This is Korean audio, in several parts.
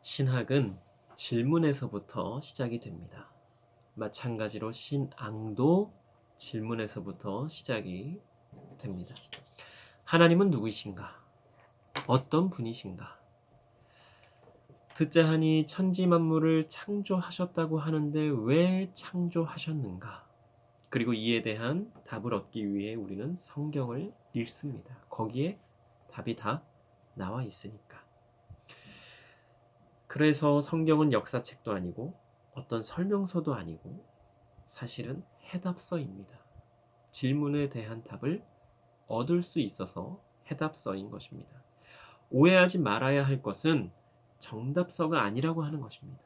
신학은 질문에서부터 시작이 됩니다. 마찬가지로 신앙도 질문에서부터 시작이 됩니다. 하나님은 누구이신가? 어떤 분이신가? 듣자 하니 천지 만물을 창조하셨다고 하는데 왜 창조하셨는가? 그리고 이에 대한 답을 얻기 위해 우리는 성경을 읽습니다. 거기에 답이 다 나와 있으니까. 그래서 성경은 역사책도 아니고 어떤 설명서도 아니고 사실은 해답서입니다. 질문에 대한 답을 얻을 수 있어서 해답서인 것입니다. 오해하지 말아야 할 것은 정답서가 아니라고 하는 것입니다.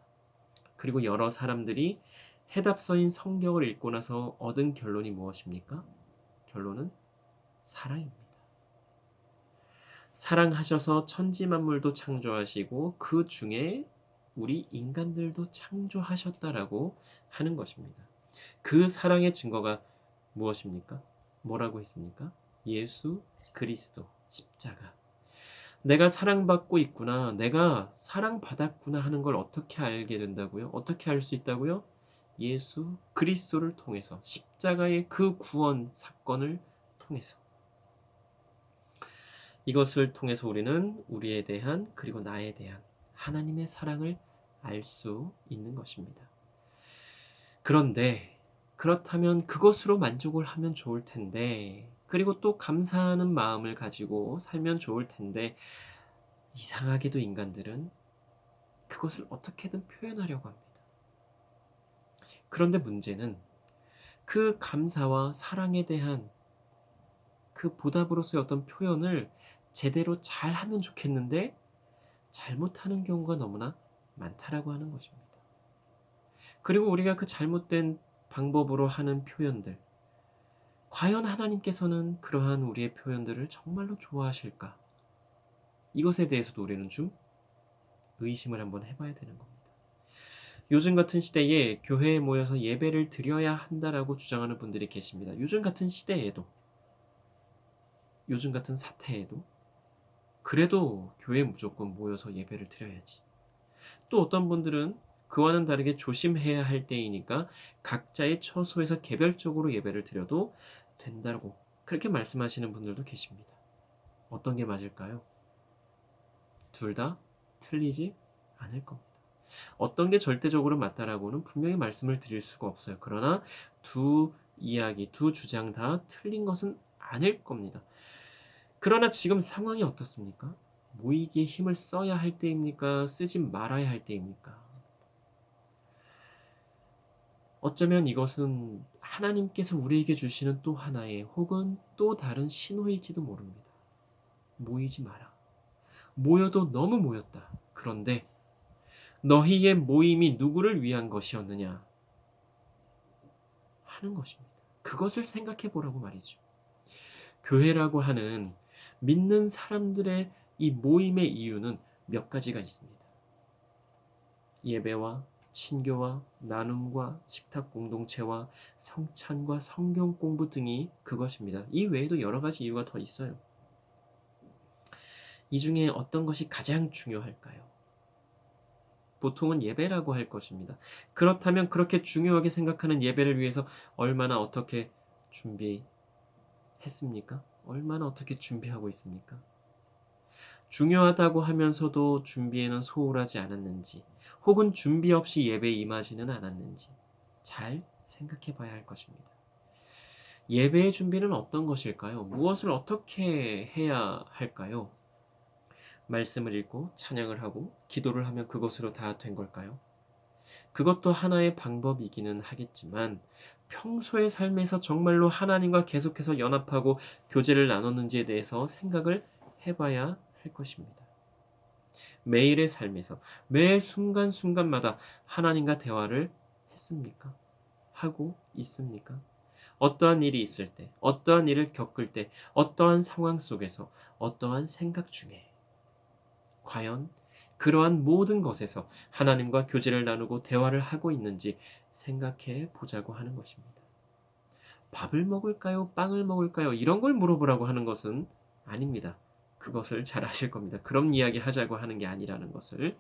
그리고 여러 사람들이 해답서인 성경을 읽고 나서 얻은 결론이 무엇입니까? 결론은 사랑입니다. 사랑하셔서 천지 만물도 창조하시고 그 중에 우리 인간들도 창조하셨다라고 하는 것입니다. 그 사랑의 증거가 무엇입니까? 뭐라고 했습니까? 예수 그리스도 십자가. 내가 사랑받고 있구나, 내가 사랑받았구나 하는 걸 어떻게 알게 된다고요? 어떻게 알 수 있다고요? 예수 그리스도를 통해서, 십자가의 그 구원 사건을 통해서. 이것을 통해서 우리는 우리에 대한, 그리고 나에 대한 하나님의 사랑을 알 수 있는 것입니다. 그런데 그렇다면 그것으로 만족을 하면 좋을 텐데, 그리고 또 감사하는 마음을 가지고 살면 좋을 텐데, 이상하게도 인간들은 그것을 어떻게든 표현하려고 합니다. 그런데 문제는 그 감사와 사랑에 대한 그 보답으로서의 어떤 표현을 제대로 잘 하면 좋겠는데 잘못하는 경우가 너무나 많다라고 하는 것입니다. 그리고 우리가 그 잘못된 방법으로 하는 표현들, 과연 하나님께서는 그러한 우리의 표현들을 정말로 좋아하실까? 이것에 대해서도 우리는 좀 의심을 한번 해봐야 되는 겁니다. 요즘 같은 시대에 교회에 모여서 예배를 드려야 한다라고 주장하는 분들이 계십니다. 요즘 같은 시대에도, 요즘 같은 사태에도 그래도 교회에 무조건 모여서 예배를 드려야지. 또 어떤 분들은 그와는 다르게 조심해야 할 때이니까 각자의 처소에서 개별적으로 예배를 드려도 된다고 그렇게 말씀하시는 분들도 계십니다. 어떤 게 맞을까요? 둘 다 틀리지 않을 겁니다. 어떤 게 절대적으로 맞다라고는 분명히 말씀을 드릴 수가 없어요. 그러나 두 이야기, 두 주장 다 틀린 것은 아닐 겁니다. 그러나 지금 상황이 어떻습니까? 모이기에 힘을 써야 할 때입니까? 쓰지 말아야 할 때입니까? 어쩌면 이것은 하나님께서 우리에게 주시는 또 하나의 혹은 또 다른 신호일지도 모릅니다. 모이지 마라. 모여도 너무 모였다. 그런데 너희의 모임이 누구를 위한 것이었느냐 하는 것입니다. 그것을 생각해 보라고 말이죠. 교회라고 하는 믿는 사람들의 이 모임의 이유는 몇 가지가 있습니다. 예배와 친교와 나눔과 식탁 공동체와 성찬과 성경 공부 등이 그것입니다. 이 외에도 여러 가지 이유가 더 있어요. 이 중에 어떤 것이 가장 중요할까요? 보통은 예배라고 할 것입니다. 그렇다면 그렇게 중요하게 생각하는 예배를 위해서 얼마나 어떻게 준비했습니까? 얼마나 어떻게 준비하고 있습니까? 중요하다고 하면서도 준비에는 소홀하지 않았는지, 혹은 준비 없이 예배에 임하지는 않았는지 잘 생각해 봐야 할 것입니다. 예배의 준비는 어떤 것일까요? 무엇을 어떻게 해야 할까요? 말씀을 읽고 찬양을 하고 기도를 하면 그것으로 다 된 걸까요? 그것도 하나의 방법이기는 하겠지만 평소의 삶에서 정말로 하나님과 계속해서 연합하고 교제를 나눴는지에 대해서 생각을 해봐야 할 것입니다. 매일의 삶에서 매 순간순간마다 하나님과 대화를 했습니까? 하고 있습니까? 어떠한 일이 있을 때, 어떠한 일을 겪을 때, 어떠한 상황 속에서, 어떠한 생각 중에 과연 그러한 모든 것에서 하나님과 교제를 나누고 대화를 하고 있는지 생각해 보자고 하는 것입니다. 밥을 먹을까요? 빵을 먹을까요? 이런 걸 물어보라고 하는 것은 아닙니다. 그것을 잘 아실 겁니다. 그런 이야기 하자고 하는 게 아니라는 것을.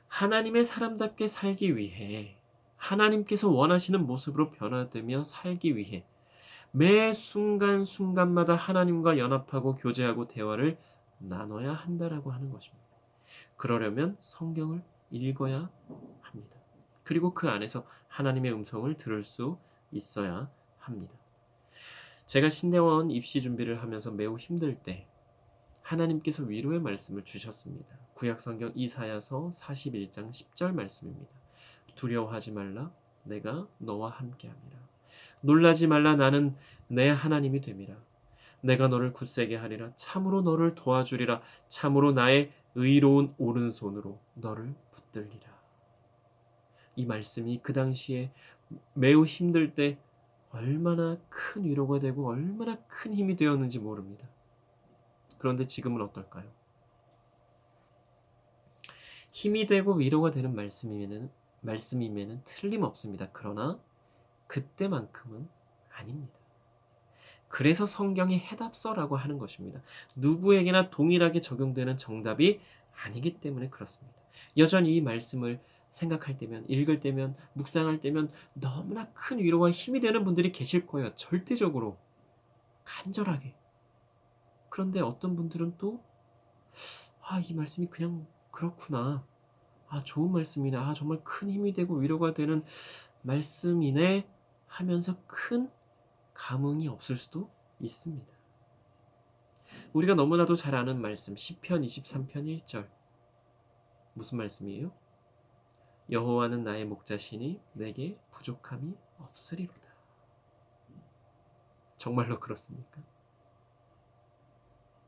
하나님의 사람답게 살기 위해 하나님께서 원하시는 모습으로 변화되며 살기 위해 매 순간순간마다 하나님과 연합하고 교제하고 대화를 나눠야 한다라고 하는 것입니다. 그러려면 성경을 읽어야 합니다. 그리고 그 안에서 하나님의 음성을 들을 수 있어야 합니다. 제가 신대원 입시 준비를 하면서 매우 힘들 때 하나님께서 위로의 말씀을 주셨습니다. 구약성경 이사야서 41장 10절 말씀입니다. 두려워하지 말라, 내가 너와 함께함이라. 놀라지 말라, 나는 내 하나님이 됨이라. 내가 너를 굳세게 하리라. 참으로 너를 도와주리라. 참으로 나의 의로운 오른손으로 너를 붙들리라. 이 말씀이 그 당시에 매우 힘들 때 얼마나 큰 위로가 되고 얼마나 큰 힘이 되었는지 모릅니다. 그런데 지금은 어떨까요? 힘이 되고 위로가 되는 말씀이면은 틀림없습니다. 그러나 그때만큼은 아닙니다. 그래서 성경이 해답서라고 하는 것입니다. 누구에게나 동일하게 적용되는 정답이 아니기 때문에 그렇습니다. 여전히 이 말씀을 생각할 때면, 읽을 때면, 묵상할 때면 너무나 큰 위로와 힘이 되는 분들이 계실 거예요. 절대적으로 간절하게. 그런데 어떤 분들은 또 이 말씀이 그냥 그렇구나. 좋은 말씀이네. 정말 큰 힘이 되고 위로가 되는 말씀이네 하면서 큰 감흥이 없을 수도 있습니다. 우리가 너무나도 잘 아는 말씀 시편 23편 1절 무슨 말씀이에요? 여호와는 나의 목자시니 내게 부족함이 없으리로다. 정말로 그렇습니까?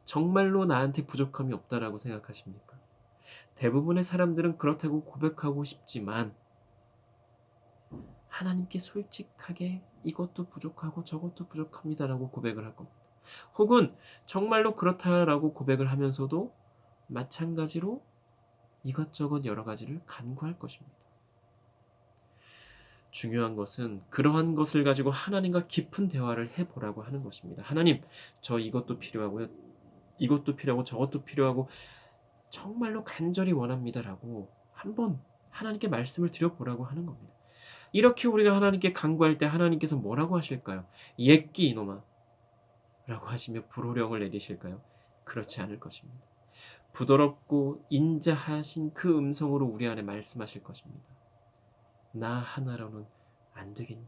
정말로 나한테 부족함이 없다라고 생각하십니까? 대부분의 사람들은 그렇다고 고백하고 싶지만 하나님께 솔직하게 이것도 부족하고 저것도 부족합니다라고 고백을 할 겁니다. 혹은 정말로 그렇다라고 고백을 하면서도 마찬가지로 이것저것 여러 가지를 간구할 것입니다. 중요한 것은 그러한 것을 가지고 하나님과 깊은 대화를 해보라고 하는 것입니다. 하나님, 저 이것도 필요하고요. 이것도 필요하고 저것도 필요하고 정말로 간절히 원합니다라고 한번 하나님께 말씀을 드려보라고 하는 겁니다. 이렇게 우리가 하나님께 간구할 때 하나님께서 뭐라고 하실까요? 옛기 이놈아 라고 하시며 불호령을 내리실까요? 그렇지 않을 것입니다. 부드럽고 인자하신 그 음성으로 우리 안에 말씀하실 것입니다. 나 하나로는 안 되겠니?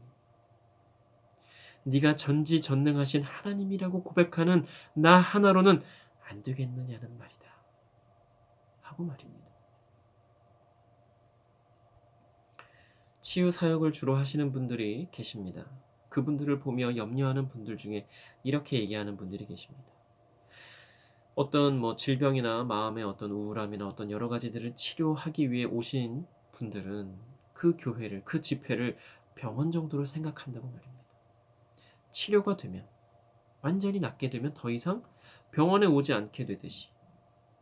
네가 전지전능하신 하나님이라고 고백하는 나 하나로는 안 되겠느냐는 말이다. 하고 말입니다. 치유 사역을 주로 하시는 분들이 계십니다. 그분들을 보며 염려하는 분들 중에 이렇게 얘기하는 분들이 계십니다. 어떤 질병이나 마음의 어떤 우울함이나 어떤 여러 가지들을 치료하기 위해 오신 분들은 그 교회를, 그 집회를 병원 정도로 생각한다고 말입니다. 치료가 되면, 완전히 낫게 되면 더 이상 병원에 오지 않게 되듯이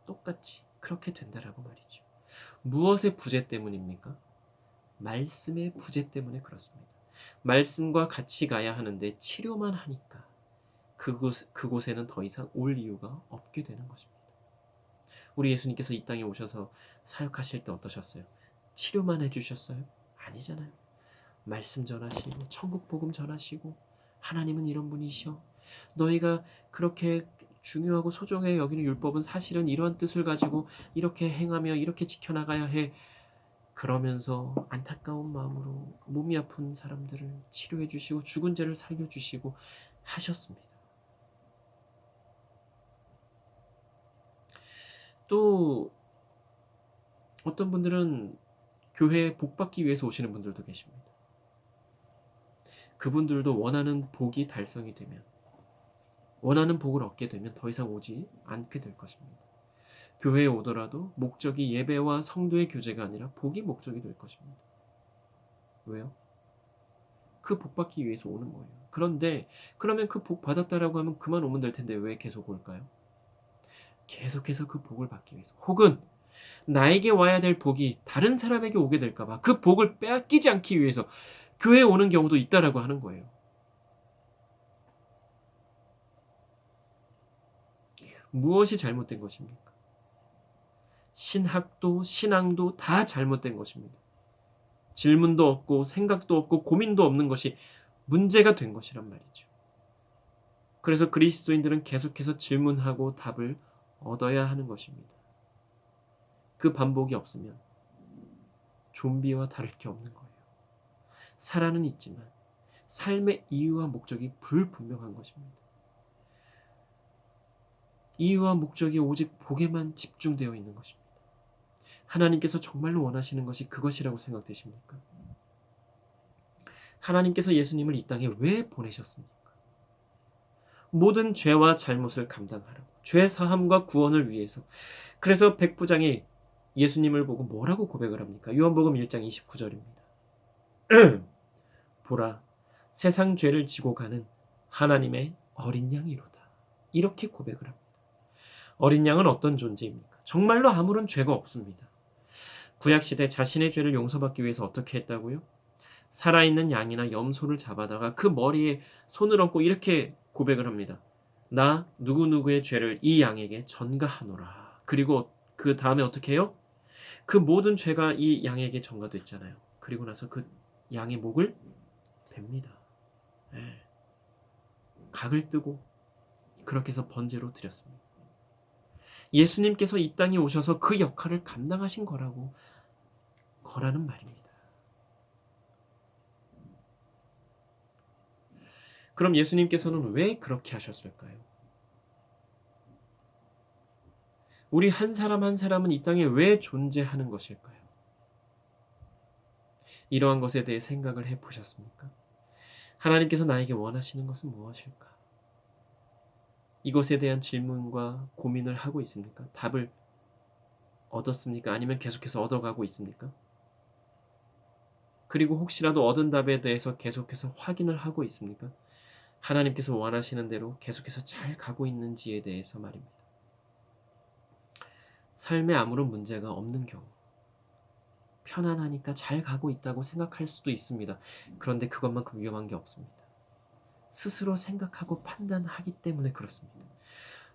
똑같이 그렇게 된다라고 말이죠. 무엇의 부재 때문입니까? 말씀의 부재 때문에 그렇습니다. 말씀과 같이 가야 하는데 치료만 하니까 그곳에는 더 이상 올 이유가 없게 되는 것입니다. 우리 예수님께서 이 땅에 오셔서 사역하실 때 어떠셨어요? 치료만 해주셨어요? 아니잖아요. 말씀 전하시고 천국 복음 전하시고 하나님은 이런 분이시여, 너희가 그렇게 중요하고 소중해 여기는 율법은 사실은 이러한 뜻을 가지고 이렇게 행하며 이렇게 지켜나가야 해. 그러면서 안타까운 마음으로 몸이 아픈 사람들을 치료해 주시고 죽은 죄를 살려 주시고 하셨습니다. 또 어떤 분들은 교회에 복 받기 위해서 오시는 분들도 계십니다. 그분들도 원하는 복이 달성이 되면, 원하는 복을 얻게 되면 더 이상 오지 않게 될 것입니다. 교회에 오더라도 목적이 예배와 성도의 교제가 아니라 복이 목적이 될 것입니다. 왜요? 그 복 받기 위해서 오는 거예요. 그런데 그러면 그 복 받았다라고 하면 그만 오면 될 텐데 왜 계속 올까요? 계속해서 그 복을 받기 위해서, 혹은 나에게 와야 될 복이 다른 사람에게 오게 될까봐 그 복을 빼앗기지 않기 위해서 교회에 오는 경우도 있다라고 하는 거예요. 무엇이 잘못된 것입니까? 신학도 신앙도 다 잘못된 것입니다. 질문도 없고 생각도 없고 고민도 없는 것이 문제가 된 것이란 말이죠. 그래서 그리스도인들은 계속해서 질문하고 답을 얻어야 하는 것입니다. 그 반복이 없으면 좀비와 다를 게 없는 거예요. 살아는 있지만 삶의 이유와 목적이 불분명한 것입니다. 이유와 목적이 오직 복에만 집중되어 있는 것입니다. 하나님께서 정말로 원하시는 것이 그것이라고 생각되십니까? 하나님께서 예수님을 이 땅에 왜 보내셨습니까? 모든 죄와 잘못을 감당하라고, 죄 사함과 구원을 위해서. 그래서 백부장이 예수님을 보고 뭐라고 고백을 합니까? 요한복음 1장 29절입니다. 보라, 세상 죄를 지고 가는 하나님의 어린 양이로다. 이렇게 고백을 합니다. 어린 양은 어떤 존재입니까? 정말로 아무런 죄가 없습니다. 구약시대 자신의 죄를 용서받기 위해서 어떻게 했다고요? 살아있는 양이나 염소를 잡아다가 그 머리에 손을 얹고 이렇게 고백을 합니다. 나 누구누구의 죄를 이 양에게 전가하노라. 그리고 그 다음에 어떻게 해요? 그 모든 죄가 이 양에게 전가됐잖아요. 그리고 나서 그 양의 목을 뱁니다. 네. 각을 뜨고 그렇게 해서 번제로 드렸습니다. 예수님께서 이 땅에 오셔서 그 역할을 감당하신 거라는 말입니다. 그럼 예수님께서는 왜 그렇게 하셨을까요? 우리 한 사람 한 사람은 이 땅에 왜 존재하는 것일까요? 이러한 것에 대해 생각을 해보셨습니까? 하나님께서 나에게 원하시는 것은 무엇일까? 이것에 대한 질문과 고민을 하고 있습니까? 답을 얻었습니까? 아니면 계속해서 얻어가고 있습니까? 그리고 혹시라도 얻은 답에 대해서 계속해서 확인을 하고 있습니까? 하나님께서 원하시는 대로 계속해서 잘 가고 있는지에 대해서 말입니다. 삶에 아무런 문제가 없는 경우, 편안하니까 잘 가고 있다고 생각할 수도 있습니다. 그런데 그것만큼 위험한 게 없습니다. 스스로 생각하고 판단하기 때문에 그렇습니다.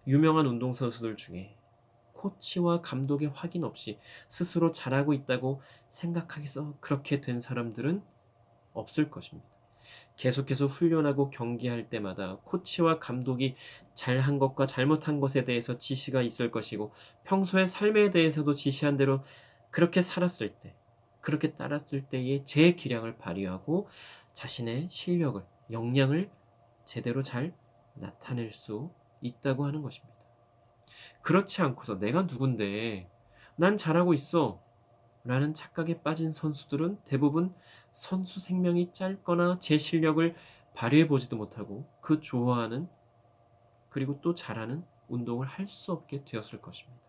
유명한 운동선수들 중에 코치와 감독의 확인 없이 스스로 잘하고 있다고 생각해서 그렇게 된 사람들은 없을 것입니다. 계속해서 훈련하고 경기할 때마다 코치와 감독이 잘한 것과 잘못한 것에 대해서 지시가 있을 것이고, 평소의 삶에 대해서도 지시한 대로 그렇게 살았을 때, 그렇게 따랐을 때의 제 기량을 발휘하고 자신의 실력을, 역량을 제대로 잘 나타낼 수 있다고 하는 것입니다. 그렇지 않고서 내가 누군데 난 잘하고 있어 라는 착각에 빠진 선수들은 대부분 선수 생명이 짧거나 제 실력을 발휘해 보지도 못하고 그 좋아하는 그리고 또 잘하는 운동을 할 수 없게 되었을 것입니다.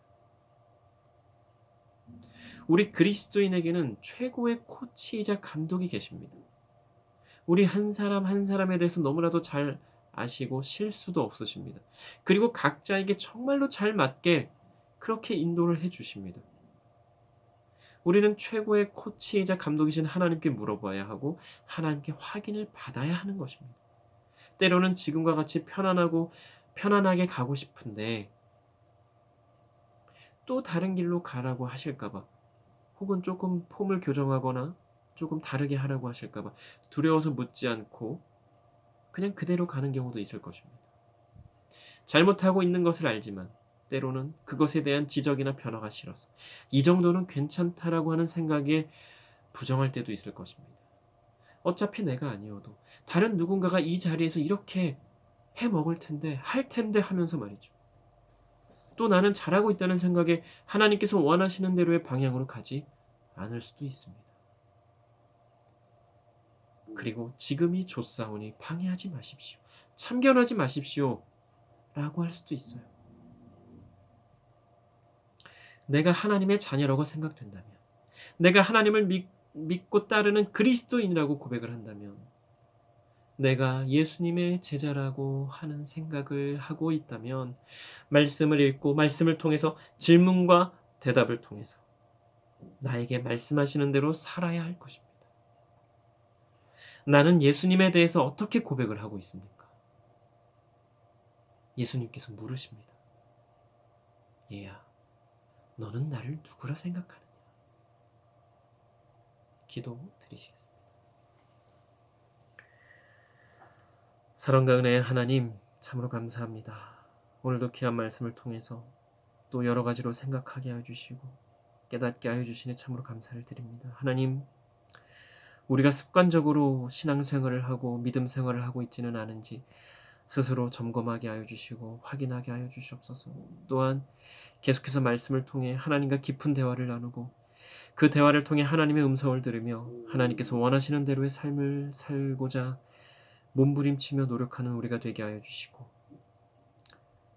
우리 그리스도인에게는 최고의 코치이자 감독이 계십니다. 우리 한 사람 한 사람에 대해서 너무나도 잘 아시고 실수도 없으십니다. 그리고 각자에게 정말로 잘 맞게 그렇게 인도를 해 주십니다. 우리는 최고의 코치이자 감독이신 하나님께 물어봐야 하고 하나님께 확인을 받아야 하는 것입니다. 때로는 지금과 같이 편안하게 가고 싶은데 또 다른 길로 가라고 하실까 봐, 혹은 조금 폼을 교정하거나 조금 다르게 하라고 하실까 봐 두려워서 묻지 않고 그냥 그대로 가는 경우도 있을 것입니다. 잘못하고 있는 것을 알지만 때로는 그것에 대한 지적이나 변화가 싫어서 이 정도는 괜찮다라고 하는 생각에 부정할 때도 있을 것입니다. 어차피 내가 아니어도 다른 누군가가 이 자리에서 이렇게 해 먹을 텐데, 할 텐데 하면서 말이죠. 또 나는 잘하고 있다는 생각에 하나님께서 원하시는 대로의 방향으로 가지 않을 수도 있습니다. 그리고 지금이 좋사오니 방해하지 마십시오. 참견하지 마십시오. 라고 할 수도 있어요. 내가 하나님의 자녀라고 생각된다면, 내가 하나님을 믿고 따르는 그리스도인이라고 고백을 한다면, 내가 예수님의 제자라고 하는 생각을 하고 있다면, 말씀을 읽고 말씀을 통해서 질문과 대답을 통해서 나에게 말씀하시는 대로 살아야 할 것입니다. 나는 예수님에 대해서 어떻게 고백을 하고 있습니까? 예수님께서 물으십니다. 얘야, 너는 나를 누구라 생각하느냐? 기도 드리시겠습니다. 사랑과 은혜의 하나님, 참으로 감사합니다. 오늘도 귀한 말씀을 통해서 또 여러 가지로 생각하게 하여 주시고 깨닫게 하여 주시니 참으로 감사를 드립니다. 하나님, 우리가 습관적으로 신앙생활을 하고 믿음 생활을 하고 있지는 않은지 스스로 점검하게 하여 주시고 확인하게 하여 주시옵소서. 또한 계속해서 말씀을 통해 하나님과 깊은 대화를 나누고 그 대화를 통해 하나님의 음성을 들으며 하나님께서 원하시는 대로의 삶을 살고자 몸부림치며 노력하는 우리가 되게 하여 주시고,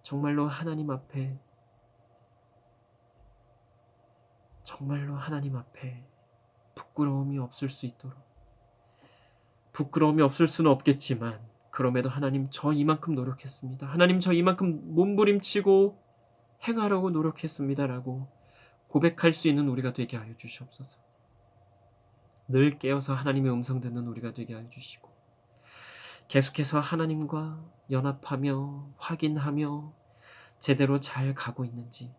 정말로 하나님 앞에 부끄러움이 없을 수 있도록, 부끄러움이 없을 수는 없겠지만 그럼에도 하나님, 저 이만큼 노력했습니다. 하나님, 저 이만큼 몸부림치고 행하려고 노력했습니다라고 고백할 수 있는 우리가 되게 하여 주시옵소서. 늘 깨어서 하나님의 음성 듣는 우리가 되게 하여 주시고, 계속해서 하나님과 연합하며 확인하며 제대로 잘 가고 있는지,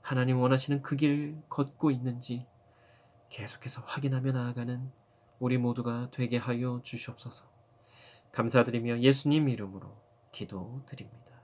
하나님 원하시는 그 길 걷고 있는지 계속해서 확인하며 나아가는 우리 모두가 되게 하여 주시옵소서. 감사드리며 예수님 이름으로 기도드립니다.